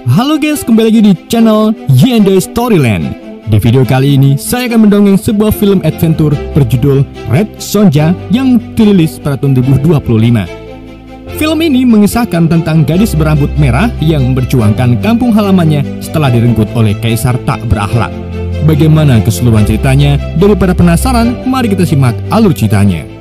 Halo guys, kembali lagi di channel Yende Storyland. Di video kali ini saya akan mendongeng sebuah film adventure berjudul Red Sonja yang dirilis pada tahun 2025. Film ini mengisahkan tentang gadis berambut merah yang memperjuangkan kampung halamannya setelah direnggut oleh kaisar tak berakhlak. Bagaimana keseluruhan ceritanya? Daripada penasaran, mari kita simak alur ceritanya.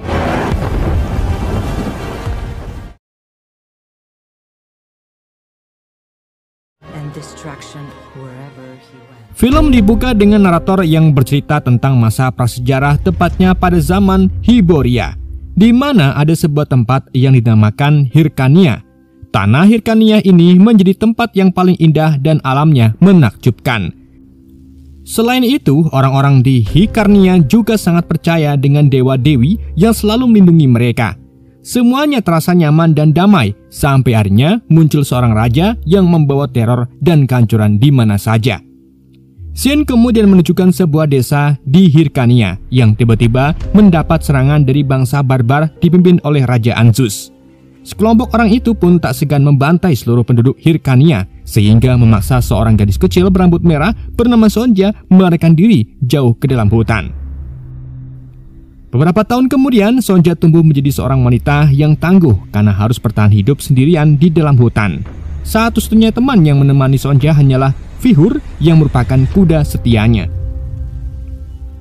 Film dibuka dengan narator yang bercerita tentang masa prasejarah, tepatnya pada zaman Hyboria, di mana ada sebuah tempat yang dinamakan Hyrkania. Tanah Hyrkania ini menjadi tempat yang paling indah dan alamnya menakjubkan. Selain itu, orang-orang di Hyrkania juga sangat percaya dengan dewa-dewi yang selalu melindungi mereka. Semuanya terasa nyaman dan damai, sampai akhirnya muncul seorang raja yang membawa teror dan kehancuran di mana saja. Scene kemudian menunjukkan sebuah desa di Hyrkania yang tiba-tiba mendapat serangan dari bangsa barbar dipimpin oleh Raja Anzus. Sekelompok orang itu pun tak segan membantai seluruh penduduk Hyrkania, sehingga memaksa seorang gadis kecil berambut merah bernama Sonja melarikan diri jauh ke dalam hutan. Beberapa tahun kemudian, Sonja tumbuh menjadi seorang wanita yang tangguh karena harus bertahan hidup sendirian di dalam hutan. Satu-satunya teman yang menemani Sonja hanyalah Vihur yang merupakan kuda setianya.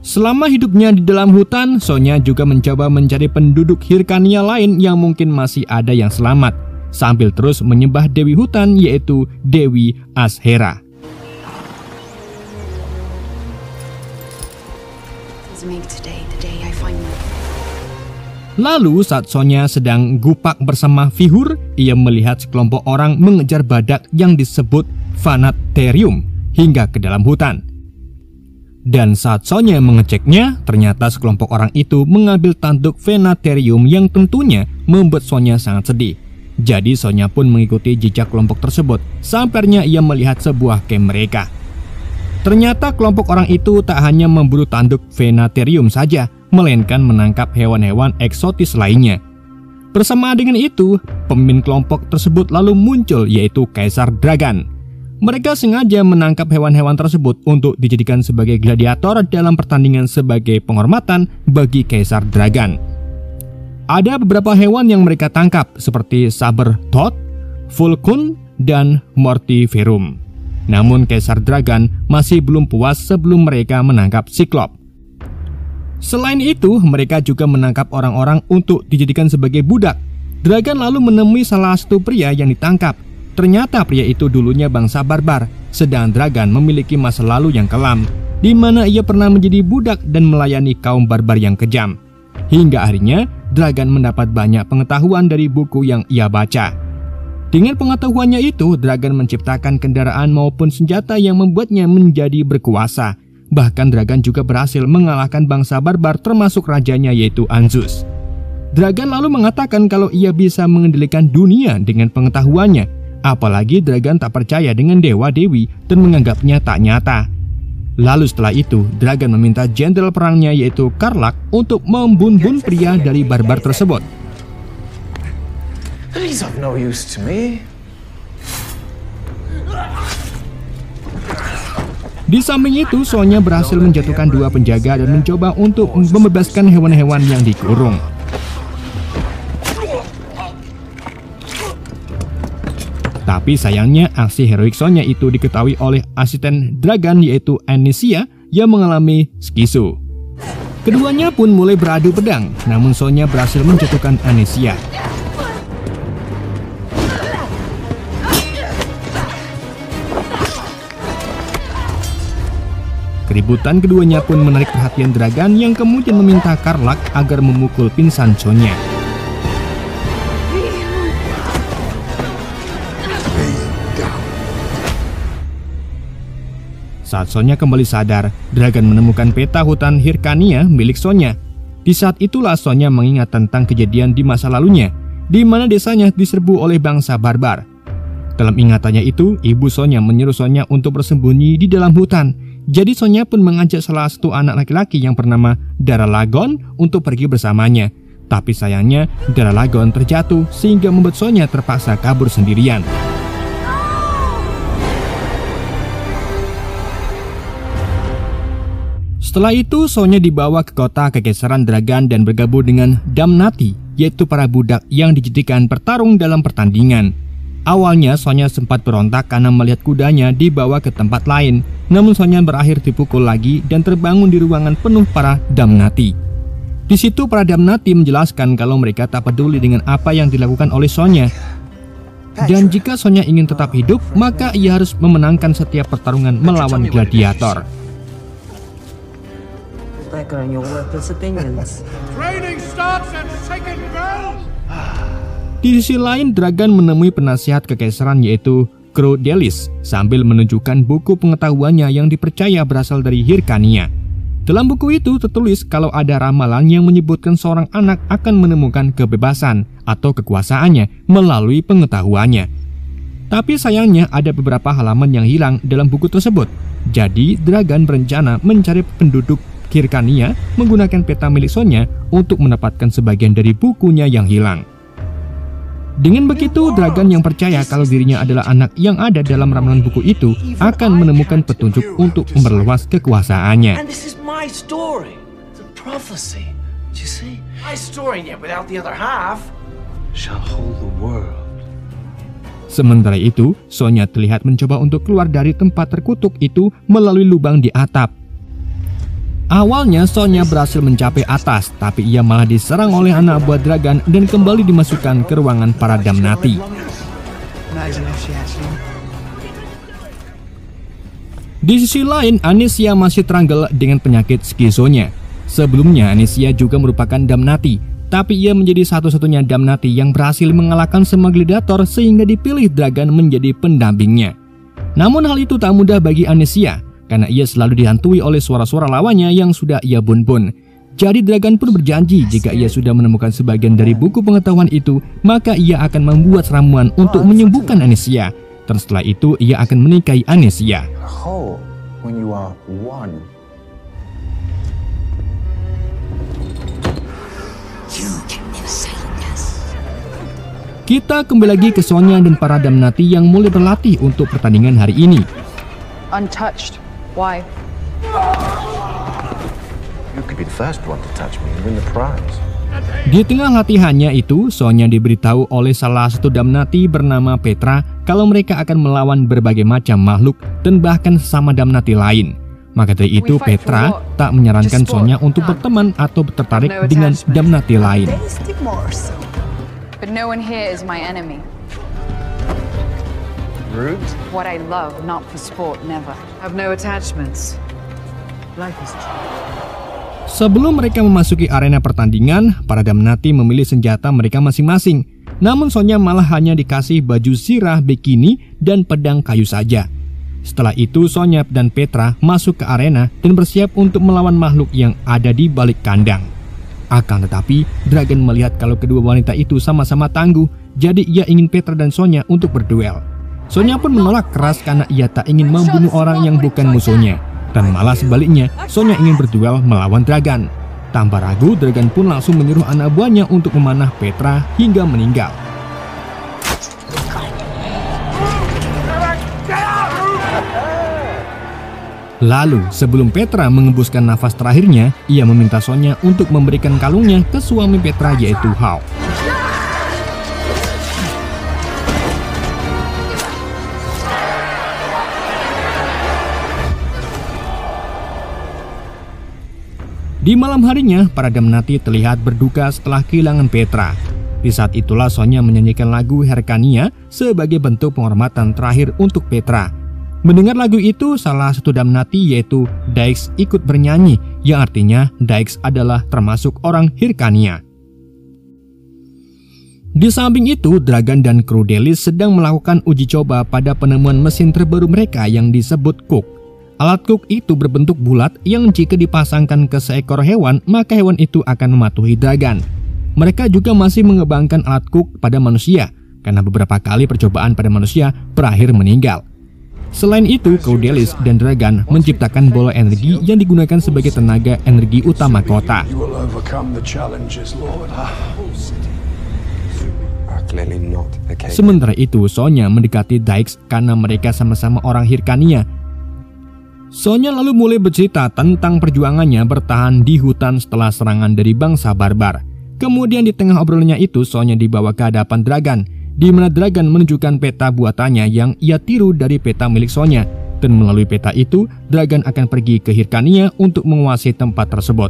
Selama hidupnya di dalam hutan, Sonja juga mencoba mencari penduduk Hyrkania lain yang mungkin masih ada yang selamat, sambil terus menyembah Dewi Hutan, yaitu Dewi Ashera. Lalu saat Sonja sedang gupak bersama Vihur, ia melihat sekelompok orang mengejar badak yang disebut Vanatherium hingga ke dalam hutan. Dan saat Sonja mengeceknya, ternyata sekelompok orang itu mengambil tanduk Vanatherium yang tentunya membuat Sonja sangat sedih. Jadi Sonja pun mengikuti jejak kelompok tersebut, sampainya ia melihat sebuah camp mereka. Ternyata kelompok orang itu tak hanya memburu tanduk Vanatherium saja, melainkan menangkap hewan-hewan eksotis lainnya. Bersama dengan itu, pemimpin kelompok tersebut lalu muncul, yaitu Kaisar Dragan. Mereka sengaja menangkap hewan-hewan tersebut untuk dijadikan sebagai gladiator dalam pertandingan sebagai penghormatan bagi Kaisar Dragan. Ada beberapa hewan yang mereka tangkap seperti saber tooth, vulkun, dan mortiferum. Namun Kaisar Dragan masih belum puas sebelum mereka menangkap Siklop. Selain itu, mereka juga menangkap orang-orang untuk dijadikan sebagai budak. Dragan lalu menemui salah satu pria yang ditangkap. Ternyata pria itu dulunya bangsa barbar, sedang Dragan memiliki masa lalu yang kelam, di mana ia pernah menjadi budak dan melayani kaum barbar yang kejam. Hingga akhirnya, Dragan mendapat banyak pengetahuan dari buku yang ia baca. Dengan pengetahuannya itu, Dragan menciptakan kendaraan maupun senjata yang membuatnya menjadi berkuasa. Bahkan Dragan juga berhasil mengalahkan bangsa barbar termasuk rajanya, yaitu Anzus. Dragan lalu mengatakan kalau ia bisa mengendalikan dunia dengan pengetahuannya. Apalagi Dragan tak percaya dengan dewa-dewi dan menganggapnya tak nyata. Lalu setelah itu, Dragan meminta jenderal perangnya, yaitu Karlak, untuk membunuh pria dari barbar tersebut. He's of no use to me. Di samping itu, Sonja berhasil menjatuhkan dua penjaga dan mencoba untuk membebaskan hewan-hewan yang dikurung. Tapi sayangnya, aksi heroik Sonja itu diketahui oleh asisten Dragan, yaitu Anicia, yang mengalami skizo. Keduanya pun mulai beradu pedang, namun Sonja berhasil menjatuhkan Anicia. Keributan keduanya pun menarik perhatian Dragan yang kemudian meminta Karlak agar memukul pingsan Sonja. Saat Sonja kembali sadar, Dragan menemukan peta hutan Hyrkania milik Sonja. Di saat itulah Sonja mengingat tentang kejadian di masa lalunya, di mana desanya diserbu oleh bangsa barbar. Dalam ingatannya itu, ibu Sonja menyuruh Sonja untuk bersembunyi di dalam hutan. Jadi Sonja pun mengajak salah satu anak laki-laki yang bernama Daralagon untuk pergi bersamanya. Tapi sayangnya Daralagon terjatuh sehingga membuat Sonja terpaksa kabur sendirian. Setelah itu, Sonya dibawa ke kota Kekaisaran Dragan dan bergabung dengan Damnati, yaitu para budak yang dijadikan bertarung dalam pertandingan. Awalnya Sonya sempat berontak karena melihat kudanya dibawa ke tempat lain, namun Sonya berakhir dipukul lagi dan terbangun di ruangan penuh para Damnati. Di situ para Damnati menjelaskan kalau mereka tak peduli dengan apa yang dilakukan oleh Sonya. Dan jika Sonya ingin tetap hidup, maka ia harus memenangkan setiap pertarungan melawan gladiator. Di sisi lain, Dragan menemui penasihat kekaisaran yaitu Crudelis sambil menunjukkan buku pengetahuannya yang dipercaya berasal dari Hyrcania. Dalam buku itu tertulis kalau ada ramalan yang menyebutkan seorang anak akan menemukan kebebasan atau kekuasaannya melalui pengetahuannya. Tapi sayangnya ada beberapa halaman yang hilang dalam buku tersebut. Jadi Dragan berencana mencari penduduk Hyrcania menggunakan peta milik Sonya untuk mendapatkan sebagian dari bukunya yang hilang. Dengan begitu, Dragan yang percaya kalau dirinya adalah anak yang ada dalam ramalan buku itu akan menemukan petunjuk untuk memperluas kekuasaannya. Sementara itu, Sonya terlihat mencoba untuk keluar dari tempat terkutuk itu melalui lubang di atap. Awalnya Sonya berhasil mencapai atas, tapi ia malah diserang oleh anak buah Dragan dan kembali dimasukkan ke ruangan para Damnati. Di sisi lain, Anicia masih teranggal dengan penyakit skizonya. Sebelumnya Anicia juga merupakan Damnati, tapi ia menjadi satu-satunya Damnati yang berhasil mengalahkan semua gladiator sehingga dipilih Dragan menjadi pendampingnya. Namun hal itu tak mudah bagi Anicia, karena ia selalu dihantui oleh suara-suara lawannya yang sudah ia bun-bun. Jadi Dragan pun berjanji jika ia sudah menemukan sebagian dari buku pengetahuan itu, maka ia akan membuat ramuan untuk menyembuhkan Anicia. Dan setelah itu ia akan menikahi Anicia. Kita kembali lagi ke Sonya dan para Damnati yang mulai berlatih untuk pertandingan hari ini. Untouched. Why? You could be the first one to touch me and win the prize. Di tengah latihannya itu, Sonya diberitahu oleh salah satu Damnati bernama Petra kalau mereka akan melawan berbagai macam makhluk dan bahkan sesama Damnati lain. Maka dari itu Petra tak menyarankan Sonya untuk berteman atau tertarik dengan Damnati lain. But no one here is my enemy. Rude? What I love, not for sport, never. Have no attachments. Life is Sebelum mereka memasuki arena pertandingan, para Damnati memilih senjata mereka masing-masing. Namun Sonya malah hanya dikasih baju zirah bikini dan pedang kayu saja. Setelah itu Sonya dan Petra masuk ke arena dan bersiap untuk melawan makhluk yang ada di balik kandang. Akan tetapi, Dragan melihat kalau kedua wanita itu sama-sama tangguh, jadi ia ingin Petra dan Sonya untuk berduel. Sonya pun menolak keras karena ia tak ingin membunuh orang yang bukan musuhnya. Dan malah sebaliknya, Sonya ingin berduel melawan Dragan. Tanpa ragu, Dragan pun langsung menyuruh anak buahnya untuk memanah Petra hingga meninggal. Lalu, sebelum Petra mengembuskan nafas terakhirnya, ia meminta Sonya untuk memberikan kalungnya ke suami Petra yaitu Hawk. Di malam harinya, para Damnati terlihat berduka setelah kehilangan Petra. Di saat itulah Sonya menyanyikan lagu Hyrcania sebagai bentuk penghormatan terakhir untuk Petra. Mendengar lagu itu, salah satu Damnati yaitu Daix ikut bernyanyi, yang artinya Daix adalah termasuk orang Hyrcania. Di samping itu, Dragan dan Crudelis sedang melakukan uji coba pada penemuan mesin terbaru mereka yang disebut Cook. Alat Cook itu berbentuk bulat yang jika dipasangkan ke seekor hewan, maka hewan itu akan mematuhi Dragan. Mereka juga masih mengembangkan alat Cook pada manusia, karena beberapa kali percobaan pada manusia berakhir meninggal. Selain itu, Crudelis dan Dragan menciptakan bola energi yang digunakan sebagai tenaga energi utama kota. Sementara itu, Sonya mendekati Daix karena mereka sama-sama orang Hyrcania. Sonya lalu mulai bercerita tentang perjuangannya bertahan di hutan setelah serangan dari bangsa barbar. Kemudian di tengah obrolannya itu, Sonya dibawa ke hadapan Dragan, di mana Dragan menunjukkan peta buatannya yang ia tiru dari peta milik Sonya. Dan melalui peta itu, Dragan akan pergi ke Hyrkania untuk menguasai tempat tersebut.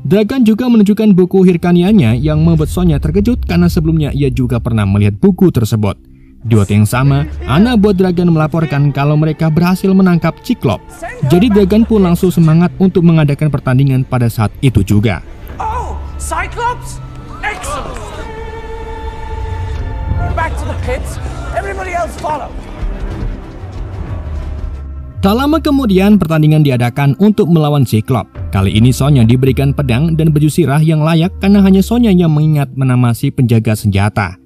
Dragan juga menunjukkan buku Hyrkanianya yang membuat Sonya terkejut karena sebelumnya ia juga pernah melihat buku tersebut. Di waktu yang sama, anak buah Dragan melaporkan kalau mereka berhasil menangkap Cyclops. Jadi Dragan pun langsung semangat untuk mengadakan pertandingan pada saat itu juga. Oh, Cyclops? Excellent! Back to the pits. Everybody else follow. Tak lama kemudian pertandingan diadakan untuk melawan Cyclops. Kali ini Sonya diberikan pedang dan baju sirah yang layak karena hanya Sonya yang mengingat nama si penjaga senjata.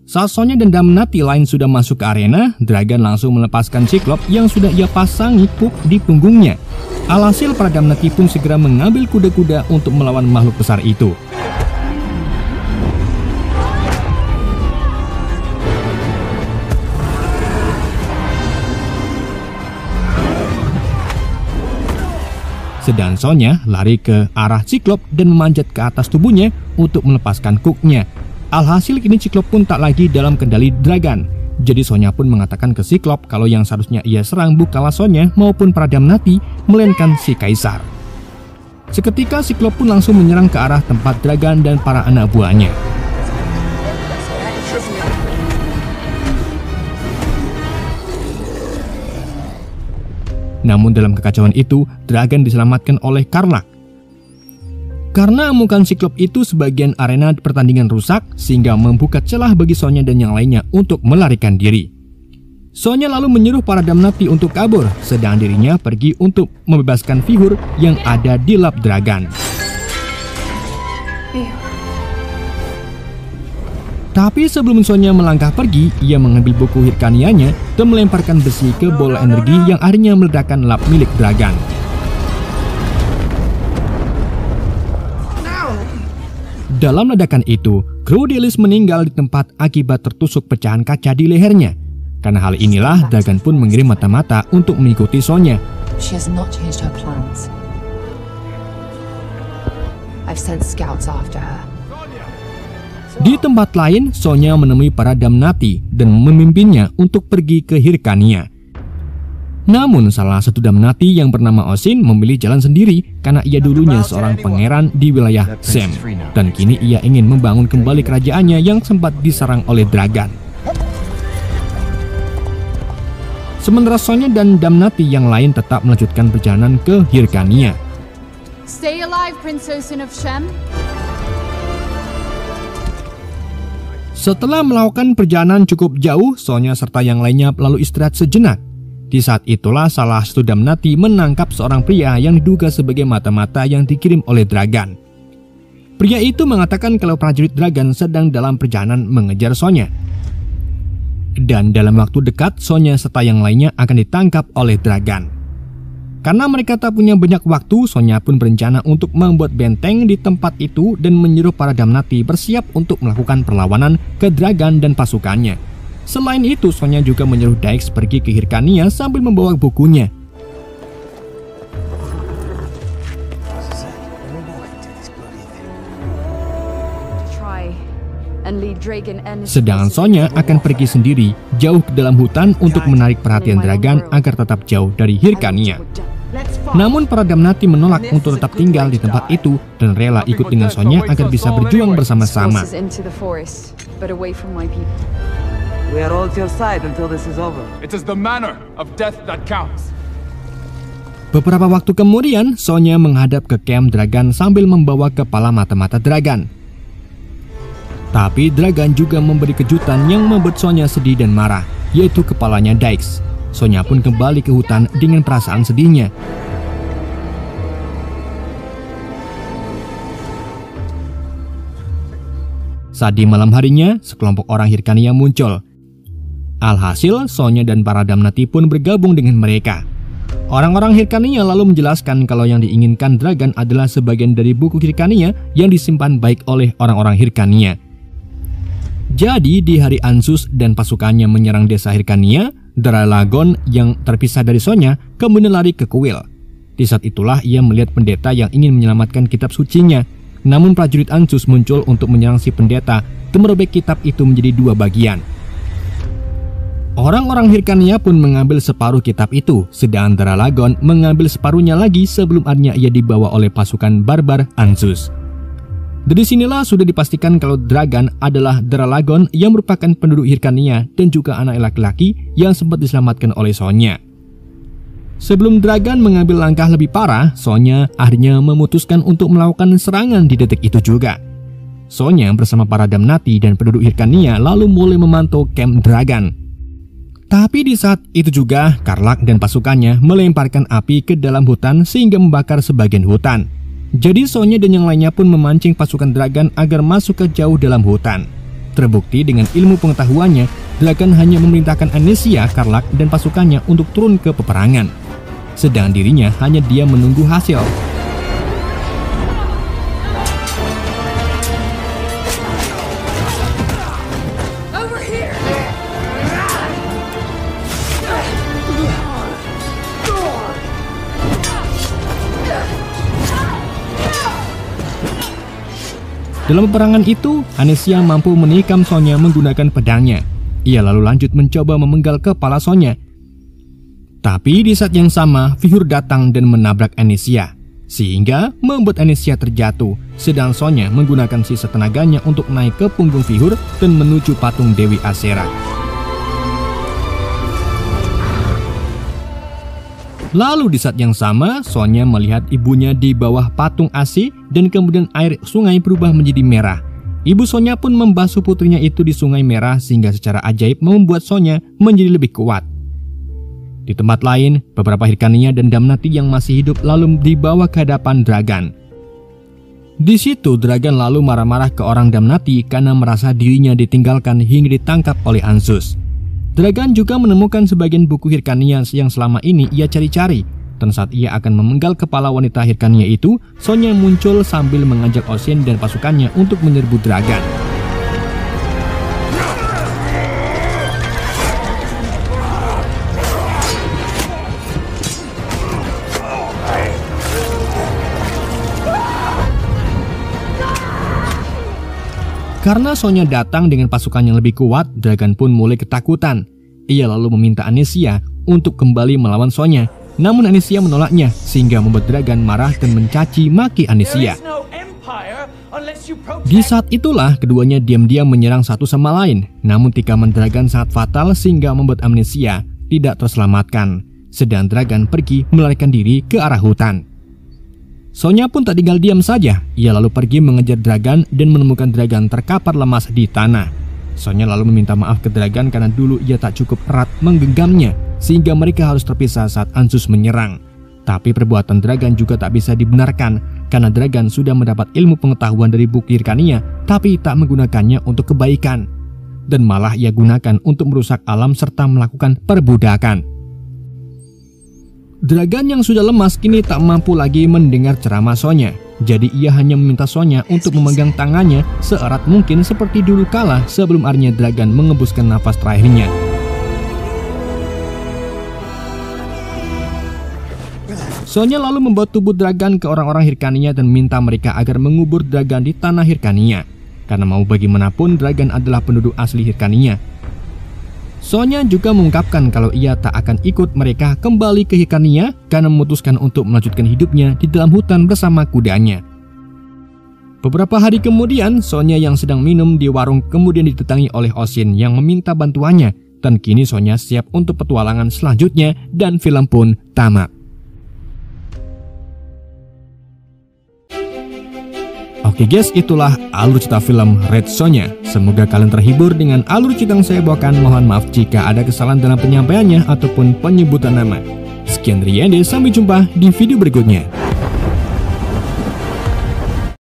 Saat Sonya dan Damnati lain sudah masuk ke arena, Dragan langsung melepaskan Cyclops yang sudah ia pasangi hook di punggungnya. Alhasil para Damnati pun segera mengambil kuda-kuda untuk melawan makhluk besar itu. Sedang Sonya lari ke arah Cyclops dan memanjat ke atas tubuhnya untuk melepaskan hooknya. Alhasil kini Cyclops pun tak lagi dalam kendali Dragan. Jadi Sonya pun mengatakan ke Cyclops kalau yang seharusnya ia serang bukanlah Sonya maupun para Damnati, melainkan si Kaisar. Seketika Cyclops pun langsung menyerang ke arah tempat Dragan dan para anak buahnya. Namun dalam kekacauan itu, Dragan diselamatkan oleh Karlach. Karena amukan Cyclops itu sebagian arena pertandingan rusak, sehingga membuka celah bagi Sonya dan yang lainnya untuk melarikan diri. Sonya lalu menyuruh para Damnati untuk kabur, sedang dirinya pergi untuk membebaskan Vihur yang ada di lab Dragan. Tapi sebelum Sonya melangkah pergi, ia mengambil buku Hyrkanianya dan melemparkan besi ke bola energi yang akhirnya meledakkan lab milik Dragan. Dalam ledakan itu, kru Dielis meninggal di tempat akibat tertusuk pecahan kaca di lehernya. Karena hal inilah, Dragan pun mengirim mata-mata untuk mengikuti Sonya. She has not changed her plans. I've sent scouts after her. Di tempat lain, Sonya menemui para Damnati dan memimpinnya untuk pergi ke Hyrkania. Namun salah satu Damnati yang bernama Osin memilih jalan sendiri karena ia dulunya seorang pangeran di wilayah Zem, dan kini ia ingin membangun kembali kerajaannya yang sempat diserang oleh Dragan. Sementara Sonya dan Damnati yang lain tetap melanjutkan perjalanan ke Hyrkania. Stay alive, Prince Osin of Shem. Setelah melakukan perjalanan cukup jauh, Sonya serta yang lainnya lalu istirahat sejenak. Di saat itulah salah satu Damnati menangkap seorang pria yang diduga sebagai mata-mata yang dikirim oleh Dragan. Pria itu mengatakan kalau prajurit Dragan sedang dalam perjalanan mengejar Sonya. Dan dalam waktu dekat, Sonya serta yang lainnya akan ditangkap oleh Dragan. Karena mereka tak punya banyak waktu, Sonya pun berencana untuk membuat benteng di tempat itu dan menyuruh para Damnati bersiap untuk melakukan perlawanan ke Dragan dan pasukannya. Selain itu, Sonya juga menyuruh Daix pergi ke Hyrkania sambil membawa bukunya. Sedangkan Sonya akan pergi sendiri jauh ke dalam hutan untuk menarik perhatian Dragan agar tetap jauh dari Hyrkania. Namun para Damnati menolak untuk tetap tinggal di tempat itu dan rela ikut dengan Sonya agar bisa berjuang bersama-sama. We are all at your side until this is over. It is the manner of death that counts. Beberapa waktu kemudian, Sonya menghadap ke camp Dragan sambil membawa kepala mata-mata Dragan. Tapi Dragan juga memberi kejutan yang membuat Sonya sedih dan marah, yaitu kepalanya Daix. Sonya pun kembali ke hutan dengan perasaan sedihnya. Saat di malam harinya, sekelompok orang Hyrkania muncul. Alhasil, Sonya dan para Damnati pun bergabung dengan mereka. Orang-orang Hyrkania lalu menjelaskan kalau yang diinginkan Dragan adalah sebagian dari buku Hyrkania yang disimpan baik oleh orang-orang Hyrkania. Jadi di hari Ansus dan pasukannya menyerang desa Hyrkania, Dralagon yang terpisah dari Sonya kemudian lari ke kuil. Di saat itulah ia melihat pendeta yang ingin menyelamatkan kitab sucinya. Namun prajurit Ansus muncul untuk menyerang si pendeta dan merobek kitab itu menjadi 2 bagian. Orang-orang Hyrkania pun mengambil separuh kitab itu, sedang Dralagon mengambil separuhnya lagi sebelum akhirnya ia dibawa oleh pasukan barbar Ansus. Dari sinilah sudah dipastikan kalau Dragan adalah Dralagon yang merupakan penduduk Hyrkania dan juga anak laki-laki yang sempat diselamatkan oleh Sonya. Sebelum Dragan mengambil langkah lebih parah, Sonya akhirnya memutuskan untuk melakukan serangan di detik itu juga. Sonya bersama para Damnati dan penduduk Hyrkania lalu mulai memantau camp Dragan. Tapi di saat itu juga, Karlach dan pasukannya melemparkan api ke dalam hutan sehingga membakar sebagian hutan. Jadi Sonya dan yang lainnya pun memancing pasukan Dragan agar masuk ke jauh dalam hutan. Terbukti dengan ilmu pengetahuannya, Dragan hanya memerintahkan Anicia, Karlach dan pasukannya untuk turun ke peperangan. Sedang dirinya hanya dia menunggu hasil. Dalam peperangan itu, Anicia mampu menikam Sonya menggunakan pedangnya. Ia lalu lanjut mencoba memenggal kepala Sonya. Tapi di saat yang sama, Vihur datang dan menabrak Anicia, sehingga membuat Anicia terjatuh, sedang Sonya menggunakan sisa tenaganya untuk naik ke punggung Vihur dan menuju patung Dewi Asera. Lalu di saat yang sama, Sonya melihat ibunya di bawah patung Asi dan kemudian air sungai berubah menjadi merah. Ibu Sonya pun membasuh putrinya itu di sungai merah sehingga secara ajaib membuat Sonya menjadi lebih kuat. Di tempat lain, beberapa Hyrkania dan Damnati yang masih hidup lalu dibawa ke hadapan Dragan. Di situ Dragan lalu marah-marah ke orang Damnati karena merasa dirinya ditinggalkan hingga ditangkap oleh Ansus. Dragan juga menemukan sebagian buku Hyrkania yang selama ini ia cari-cari. Dan saat ia akan memenggal kepala wanita Hyrkania itu, Sonya muncul sambil mengajak Ossian dan pasukannya untuk menyerbu Dragan. Karena Sonya datang dengan pasukan yang lebih kuat, Dragan pun mulai ketakutan. Ia lalu meminta Anicia untuk kembali melawan Sonya. Namun Anicia menolaknya, sehingga membuat Dragan marah dan mencaci maki Anicia. Di saat itulah keduanya diam-diam menyerang satu sama lain. Namun tikaman Dragan sangat fatal sehingga membuat Anicia tidak terselamatkan. Sedang Dragan pergi melarikan diri ke arah hutan. Sonya pun tak tinggal diam saja. Ia lalu pergi mengejar Dragan dan menemukan Dragan terkapar lemas di tanah. Sonya lalu meminta maaf ke Dragan karena dulu ia tak cukup erat menggenggamnya sehingga mereka harus terpisah saat Ansus menyerang. Tapi perbuatan Dragan juga tak bisa dibenarkan karena Dragan sudah mendapat ilmu pengetahuan dari buku Hyrkania tapi tak menggunakannya untuk kebaikan. Dan malah ia gunakan untuk merusak alam serta melakukan perbudakan. Dragan yang sudah lemas kini tak mampu lagi mendengar ceramah Sonya. Jadi ia hanya meminta Sonya untuk memegang tangannya seerat mungkin seperti dulu kala sebelum akhirnya Dragan mengembuskan nafas terakhirnya. Sonya lalu membawa tubuh Dragan ke orang-orang Hyrkania dan minta mereka agar mengubur Dragan di tanah Hyrkania. Karena mau bagaimanapun Dragan adalah penduduk asli Hyrkania. Sonya juga mengungkapkan kalau ia tak akan ikut mereka kembali ke Hyrkania karena memutuskan untuk melanjutkan hidupnya di dalam hutan bersama kudanya. Beberapa hari kemudian, Sonya yang sedang minum di warung kemudian didatangi oleh Ossian yang meminta bantuannya. Dan kini Sonya siap untuk petualangan selanjutnya dan film pun tamat. Oke guys, itulah alur cerita film Red Sonja. Semoga kalian terhibur dengan alur cerita yang saya bawakan. Mohon maaf jika ada kesalahan dalam penyampaiannya ataupun penyebutan nama. Sekian dari Ende, sampai jumpa di video berikutnya.